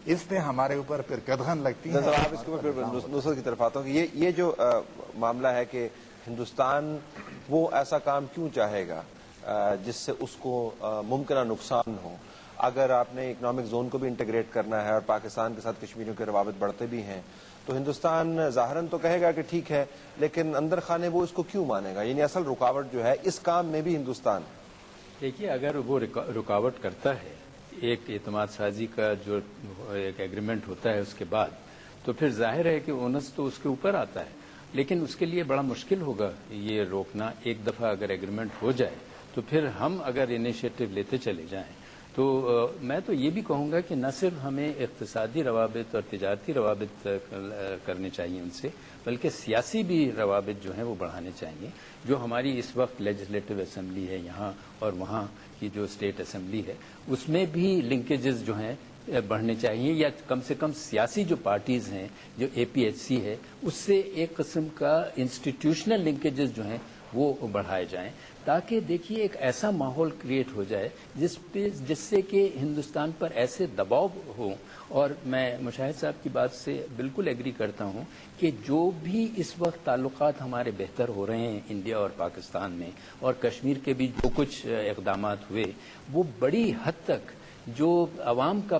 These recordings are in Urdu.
اس نے ہمارے اوپر پھر قدغن لگتی ہیں. آپ اس کے اوپر نصرت کی طرف آتا ہوں کہ یہ جو معاملہ ہے کہ ہندوستان وہ ایسا کام کیوں چاہے گا جس سے اس کو ممکنہ نقصان ہو. اگر آپ نے اکنامک زون کو بھی انٹیگریٹ کرنا ہے اور پاکستان کے ساتھ کشمیریوں کے روابط بڑھتے بھی ہیں تو ہندوستان ظاہراً تو کہے گا کہ ٹھیک ہے، لیکن اندر خانے وہ اس کو کیوں مانے گا؟ یعنی اصل رکاوٹ جو ہے اس کام میں بھی ہندوستان. دیکھیے، اگر وہ رکاوٹ کرتا ہے ایک اعتماد سازی کا جو ایک ایگریمنٹ ہوتا ہے اس کے بعد، تو پھر ظاہر ہے کہ اونس تو اس کے اوپر آتا ہے، لیکن اس کے لیے بڑا مشکل ہوگا یہ روکنا. ایک دفعہ اگر ایگریمنٹ ہو جائے تو پھر ہم اگر انیشیٹو لیتے چلے جائیں تو میں تو یہ بھی کہوں گا کہ نہ صرف ہمیں اقتصادی روابط اور تجارتی روابط کرنے چاہیے ان سے، بلکہ سیاسی بھی روابط جو ہیں وہ بڑھانے چاہیے. جو ہماری اس وقت لیجسلیٹو اسمبلی ہے یہاں اور وہاں کی جو اسٹیٹ اسمبلی ہے، اس میں بھی لنکیجز جو ہیں بڑھنے چاہیے، یا کم سے کم سیاسی جو پارٹیز ہیں، جو اے پی ایچ سی ہے، اس سے ایک قسم کا انسٹیٹیوشنل لنکیجز جو ہیں وہ بڑھائے جائیں، تاکہ دیکھیے ایک ایسا ماحول کریٹ ہو جائے جس سے کہ ہندوستان پر ایسے دباؤ ہو. اور میں مشاہد صاحب کی بات سے بالکل ایگری کرتا ہوں کہ جو بھی اس وقت تعلقات ہمارے بہتر ہو رہے ہیں انڈیا اور پاکستان میں، اور کشمیر کے بھی جو کچھ اقدامات ہوئے، وہ بڑی حد تک جو عوام کا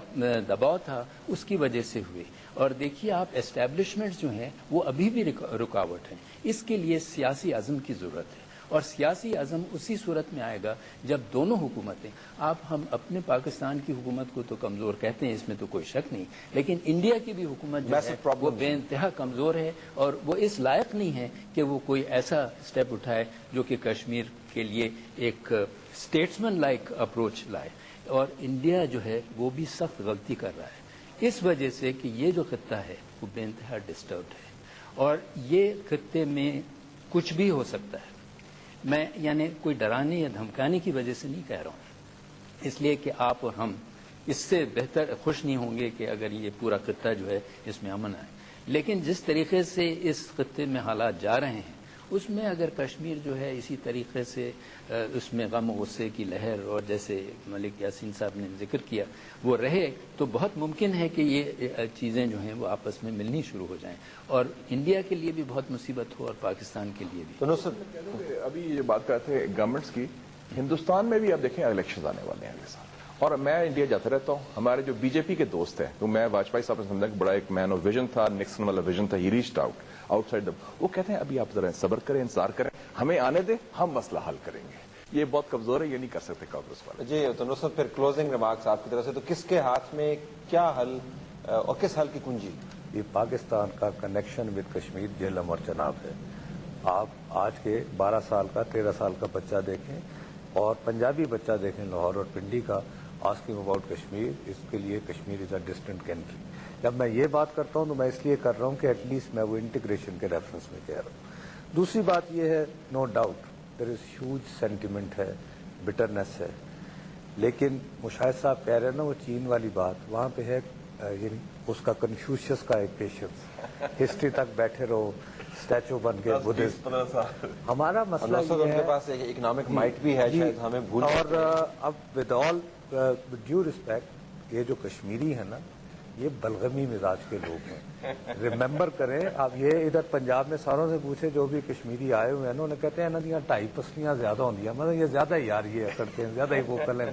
دباؤ تھا اس کی وجہ سے ہوئے. اور دیکھیے آپ اسٹیبلشمنٹس جو ہیں وہ ابھی بھی رکاوٹ ہیں. اس کے لیے سیاسی عزم کی ضرورت ہے، اور سیاسی عزم اسی صورت میں آئے گا جب دونوں حکومتیں، ہم اپنے پاکستان کی حکومت کو تو کمزور کہتے ہیں، اس میں تو کوئی شک نہیں، لیکن انڈیا کی بھی حکومت جو ہے وہ بے انتہا کمزور ہے، اور وہ اس لائق نہیں ہے کہ وہ کوئی ایسا اسٹیپ اٹھائے جو کہ کشمیر کے لیے ایک اسٹیٹسمن لائک اپروچ لائے. اور انڈیا جو ہے وہ بھی سخت غلطی کر رہا ہے اس وجہ سے کہ یہ جو خطہ ہے وہ بے انتہا ڈسٹربڈ ہے، اور یہ خطے میں کچھ بھی ہو سکتا ہے. میں یعنی کوئی ڈرانے یا دھمکانے کی وجہ سے نہیں کہہ رہا ہوں، اس لیے کہ آپ اور ہم اس سے بہتر خوش نہیں ہوں گے کہ اگر یہ پورا خطہ جو ہے اس میں امن آئے. لیکن جس طریقے سے اس خطے میں حالات جا رہے ہیں اس میں اگر کشمیر جو ہے اسی طریقے سے اس میں غم و غصے کی لہر، اور جیسے ملک یاسین صاحب نے ذکر کیا، وہ رہے تو بہت ممکن ہے کہ یہ چیزیں جو ہیں وہ آپس میں ملنی شروع ہو جائیں، اور انڈیا کے لیے بھی بہت مصیبت ہو اور پاکستان کے لیے بھی. ابھی یہ بات کرتے ہیں گورنمنٹس کی، ہندوستان میں بھی اب دیکھیں الیکشن آنے والے ہیں اگلے سال، اور میں انڈیا جاتا رہتا ہوں. ہمارے جو بی جے پی کے دوست ہیں، تو میں واجپئی صاحب نے سمجھا کہ بڑا ایک مین آف ویژن تھا، نکسن والا ویژن تھا، ہی ریچڈ آؤٹ سائڈ وہ کہتے ہیں ابھی آپ ذرا صبر کریں، انتظار کریں، ہمیں آنے دیں، ہم مسئلہ حل کریں گے. یہ بہت کمزور ہے، یہ نہیں کر سکتے کانگریس والے. جی تو نصرت، پھر کلوزنگ ریمارکس آپ کی طرف سے، تو کس کے ہاتھ میں کیا حل اور کس حل کی کنجی؟ یہ پاکستان کا کنیکشن ود کشمیر جہلم اور چناب ہے. آپ آج کے 12 سال کا 13 سال کا بچہ دیکھیں اور پنجابی بچہ دیکھیں لاہور اور پنڈی کا، آسکنگ اباؤٹ کشمیر، اس کے لیے کشمیر از اے ڈسٹنٹ کنٹری. جب میں یہ بات کرتا ہوں تو میں اس لیے کر رہا ہوں کہ ایٹ لیسٹ میں وہ انٹیگریشن کے ریفرنس میں کہہ رہا ہوں. دوسری بات یہ ہے، no doubt there is huge sentiment ہے، بٹرنس ہے، لیکن مشاہد صاحب کہہ رہے ہیں نا وہ چین والی بات، وہاں پہ ہے یعنی اس کا کنفیوشس کا ایک پیشنس، ہسٹری تک بیٹھے رہو، اسٹیچو بن کے بدھسٹ. ہمارا مسئلہ یہ ہے پاس اکنامک مائٹ بھی ہے، شاید ہمیں بھول. اور اب ود آل ڈیو ریسپیکٹ، یہ جو کشمیری ہے نا یہ بلغمی مزاج کے لوگ ہیں. ریممبر کریں آپ، یہ ادھر پنجاب میں ساروں سے پوچھے جو بھی کشمیری آئے ہوئے ہیں نا، انہیں کہتے ہیں نا یہاں 2.5 پسلیاں زیادہ ہوتی ہیں، مطلب یہ زیادہ یار یہ کرتے ہیں، زیادہ ہی ووکل ہیں.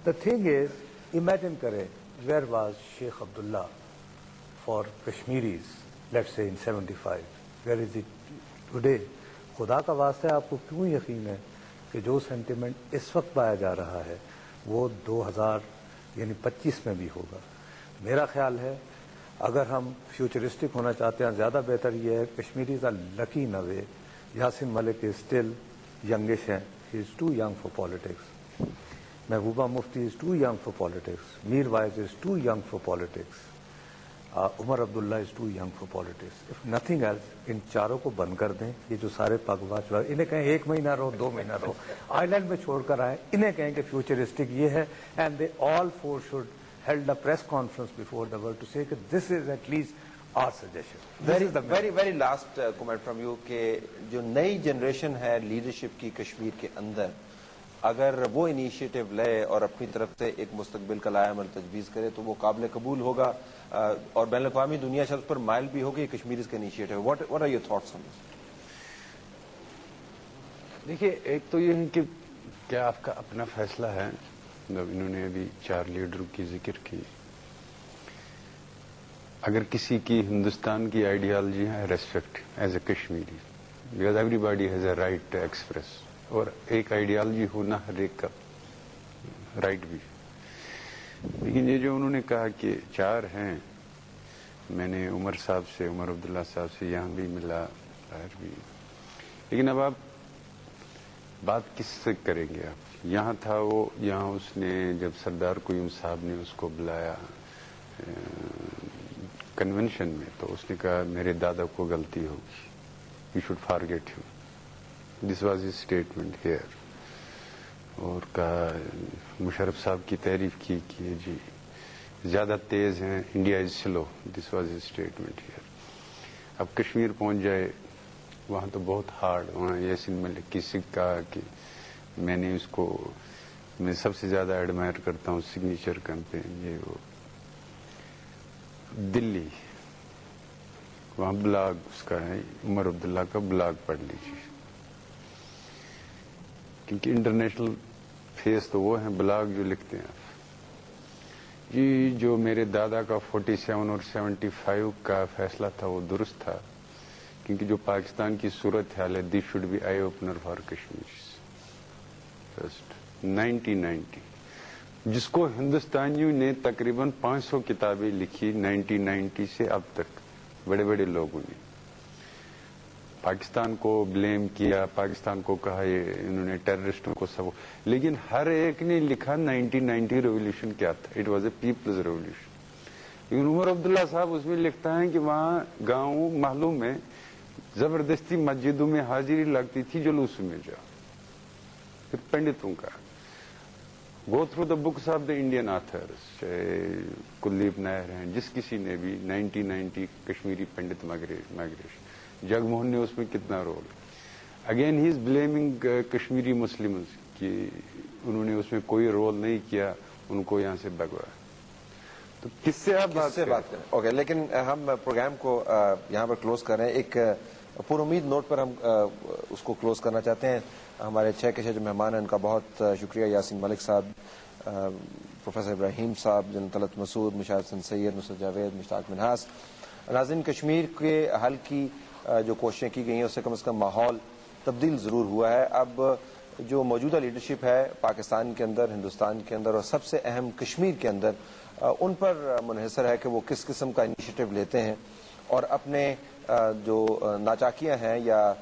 دا تھنگ از، امیجن کریں where was Sheikh Abdullah for Kashmiris let's say in 75، where is it today? خدا کا واسطہ آپ کو کیوں یقین ہے کہ جو سینٹیمنٹ اس وقت پایا جا رہا ہے وہ 2025 میں بھی ہوگا؟ میرا خیال ہے اگر ہم فیوچرسٹک ہونا چاہتے ہیں، زیادہ بہتر یہ ہے، Kashmiris are lucky in a way. Yasin Malik is still youngish ہیں، he is too young for politics. Mehbooba Mufti is too young for politics. Mir Waiz is too young for politics. Omar Abdullah is too young for politics. If nothing else, ان چاروں کو بند کر دیں. یہ جو سارے پگ واچ، انہیں کہیں 1 مہینہ رہو، 2 مہینہ رہو، آئی لینڈ میں چھوڑ کر آئیں، انہیں کہیں کہ فیوچرسٹک یہ ہے. And they all four should held a press conference before the world to say that this is at least our suggestion. Very last comment from you کہ جو نئی جنریشن ہے لیڈرشپ کی کشمیر کے اندر، اگر وہ انیشیٹو لے اور اپنی طرف سے ایک مستقبل کا لائحہ عمل تجویز کرے تو وہ قابل قبول ہوگا اور بین الاقوامی دنیا شاید اس پر مائل بھی ہوگی. کشمیریز کا initiative, what are your thoughts on this? دیکھیے, ایک تو یہ ہے کہ کیا آپ کا اپنا فیصلہ ہے. جب انہوں نے ابھی 4 لیڈروں کی ذکر کی, اگر کسی کی ہندوستان کی آئیڈیالوجی ہے, respect as a Kashmiri, because everybody has a right to express, اور ایک آئیڈیالوجی ہونا ہر ایک کا رائٹ بھی. لیکن یہ جو انہوں نے کہا کہ 4 ہیں, میں نے عمر عبداللہ صاحب سے یہاں بھی ملا, باہر بھی, لیکن اب آپ بات کس سے کریں گے؟ آپ یہاں تھا وہ, یہاں اس نے جب سردار قیوم صاحب نے اس کو بلایا کنونشن میں, تو اس نے کہا میرے دادا کو غلطی ہوگی, you should forget him. This was his statement here. اور کہا مشرف صاحب کی تعریف کی کہ جی زیادہ تیز ہیں, India is slow. This was his statement here. اب کشمیر پہنچ جائے, وہاں تو بہت ہارڈ. وہاں یاسین ملک کی کہا کہ میں نے اس کو, میں سب سے زیادہ ایڈمائر کرتا ہوں سگنیچر کیمپین, یہ وہ. دلی, وہاں بلاگ اس کا ہے, عمر عبداللہ کا بلاگ پڑھ لیجیے, کیونکہ انٹرنیشنل فیس تو وہ ہیں بلاگ جو لکھتے ہیں. جی جو میرے دادا کا 47 اور 75 کا فیصلہ تھا وہ درست تھا, کیونکہ جو پاکستان کی صورت حال ہے, they should be eye opener for Kashmir. First 1990, جس کو ہندوستانیوں نے تقریباً 500 کتابیں لکھی 1990 سے اب تک. بڑے بڑے لوگوں نے پاکستان کو بلیم کیا, پاکستان کو کہا یہ انہوں نے ٹیررسٹوں کو سب, لیکن ہر ایک نے لکھا 1990 ریولیوشن کیا تھا, it was a people's revolution. لیکن عمر عبداللہ صاحب اس میں لکھتا ہے کہ وہاں گاؤں محلوں میں زبردستی مسجدوں میں حاضری لگتی تھی, جلوس میں جاؤ. پھر پنڈتوں کا go through the books of the Indian authors, چاہے کلدیپ نائر ہیں, جس کسی نے بھی 1990 کشمیری پنڈت مائگریشن, جگموہن نے اس میں کتنا role. Again he is blaming Kashmiri Muslims کہ انہوں نے اس میں کوئی رول نہیں کیا, ان کو یہاں سے بگوایا. تو کس سے آپ بات کریں؟ اوکے, لیکن ہم پروگرام کو یہاں پر کلوز کر رہے ہیں. ایک پر امید نوٹ پر ہم اس کو کلوز کرنا چاہتے ہیں. ہمارے 6 کے 6 جو مہمان ہیں ان کا بہت شکریہ. یاسین ملک صاحب, پروفیسر ابراہیم صاحب, جنرل طلعت مسعود, مشاہد حسن سید, نصرت جاوید, مشتاق منہاس. ناظرین, کشمیر کے حل کی جو کوششیں کی گئی ہیں اس سے کم ماحول تبدیل ضرور ہوا ہے. اب جو موجودہ لیڈرشپ ہے پاکستان کے اندر, ہندوستان کے اندر, اور سب سے اہم کشمیر کے اندر, ان پر منحصر ہے کہ وہ کس قسم کا انیشیٹو لیتے ہیں اور اپنے جو ناچاکیاں ہیں یا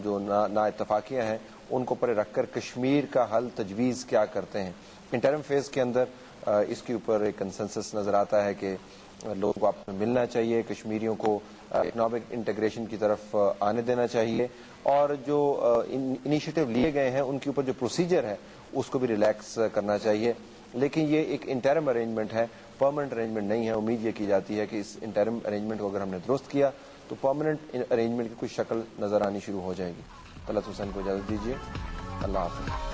جو نا اتفاقیاں ہیں ان کو پرے رکھ کر کشمیر کا حل تجویز کیا کرتے ہیں. انٹرم فیز کے اندر اس کے اوپر ایک کنسنسس نظر آتا ہے کہ لوگوں کو آپ میں ملنا چاہیے, کشمیریوں کو اکنامک انٹیگریشن کی طرف آنے دینا چاہیے, اور جو انیشیٹو لیے گئے ہیں ان کے اوپر جو پروسیجر ہے اس کو بھی ریلیکس کرنا چاہیے. لیکن یہ ایک انٹرم ارینجمنٹ ہے, پرماننٹ ارینجمنٹ نہیں ہے. امید یہ کی جاتی ہے کہ اس انٹرم ارینجمنٹ کو اگر ہم نے درست کیا تو پرماننٹ ارینجمنٹ کی کوئی شکل نظر آنی شروع ہو جائے گی. طلعت حسین کو اجازت دیجیے, اللہ حافظ.